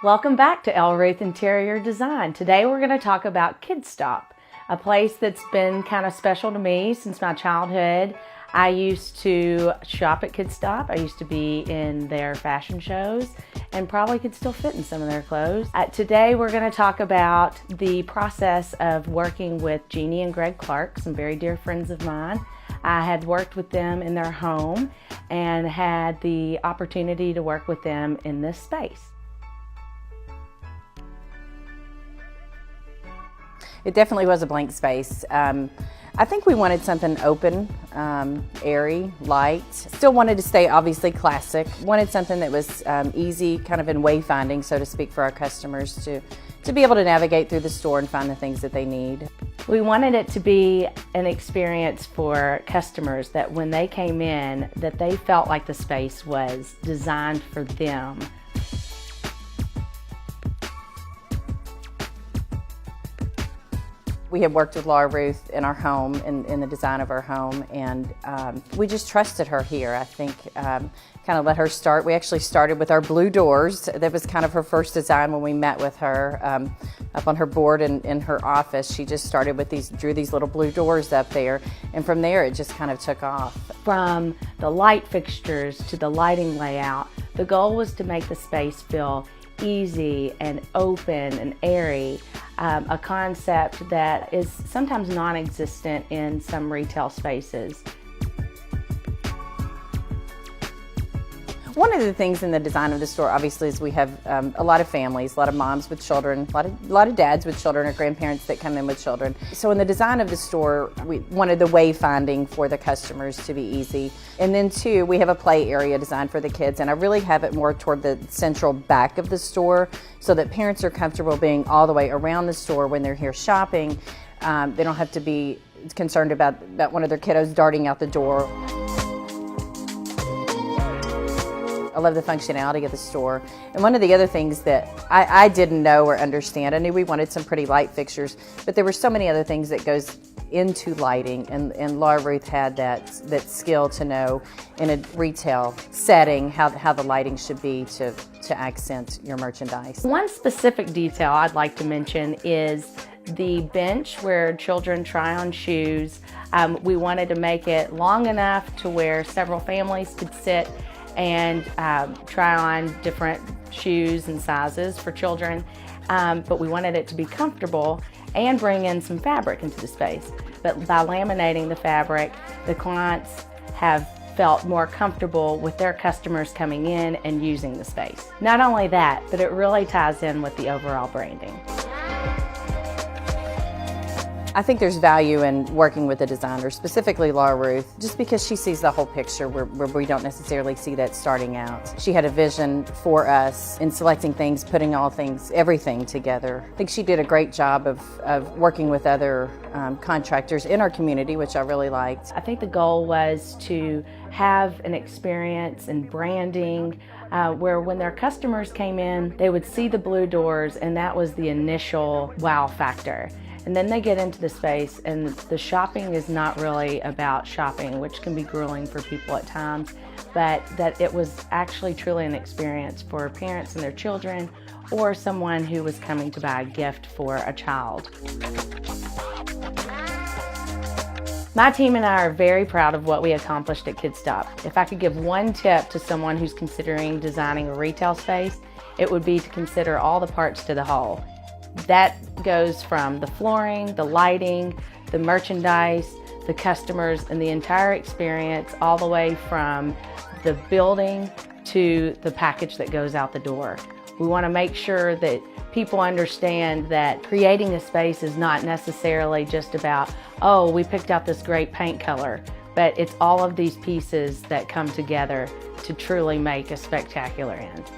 Welcome back to El Ruth Interior Design. Today we're going to talk about Kidstop, a place that's been kind of special to me since my childhood. I used to shop at Kidstop. I used to be in their fashion shows and probably could still fit in some of their clothes. Today we're going to talk about the process of working with Jeannie and Greg Clark, some very dear friends of mine. I had worked with them in their home and had the opportunity to work with them in this space. It definitely was a blank space. I think we wanted something open, airy, light. Still wanted to stay obviously classic. Wanted something that was easy, kind of in wayfinding, so to speak, for our customers to be able to navigate through the store and find the things that they need. We wanted it to be an experience for customers that when they came in, that they felt like the space was designed for them. We had worked with Laura Ruth in our home, in the design of our home, and we just trusted her here. I think kind of let her start. We actually started with our blue doors. That was kind of her first design when we met with her. Up on her board in her office, she just started with drew these little blue doors up there, and from there it just kind of took off. From the light fixtures to the lighting layout, the goal was to make the space feel easy and open and airy, a concept that is sometimes non-existent in some retail spaces. One of the things in the design of the store, obviously, is we have a lot of families, a lot of moms with children, a lot of dads with children, or grandparents that come in with children. So in the design of the store, we wanted the wayfinding for the customers to be easy. And then two, we have a play area designed for the kids, and I really have it more toward the central back of the store so that parents are comfortable being all the way around the store when they're here shopping. They don't have to be concerned about one of their kiddos darting out the door. I love the functionality of the store. And one of the other things that I didn't know or understand, I knew we wanted some pretty light fixtures, but there were so many other things that goes into lighting, and Laura Ruth had that skill to know in a retail setting how the lighting should be to accent your merchandise. One specific detail I'd like to mention is the bench where children try on shoes. We wanted to make it long enough to where several families could sit and try on different shoes and sizes for children, but we wanted it to be comfortable and bring in some fabric into the space. But by laminating the fabric, the clients have felt more comfortable with their customers coming in and using the space. Not only that, but it really ties in with the overall branding. I think there's value in working with a designer, specifically Laura Ruth, just because she sees the whole picture where we don't necessarily see that starting out. She had a vision for us in selecting things, putting everything together. I think she did a great job of working with other contractors in our community, which I really liked. I think the goal was to have an experience in branding where when their customers came in, they would see the blue doors, and that was the initial wow factor. And then they get into the space, and the shopping is not really about shopping, which can be grueling for people at times, but that it was actually truly an experience for parents and their children, or someone who was coming to buy a gift for a child. My team and I are very proud of what we accomplished at Kidstop. If I could give one tip to someone who's considering designing a retail space, it would be to consider all the parts to the whole. That goes from the flooring, the lighting, the merchandise, the customers, and the entire experience, all the way from the building to the package that goes out the door. We want to make sure that people understand that creating a space is not necessarily just about, oh, we picked out this great paint color, but it's all of these pieces that come together to truly make a spectacular end.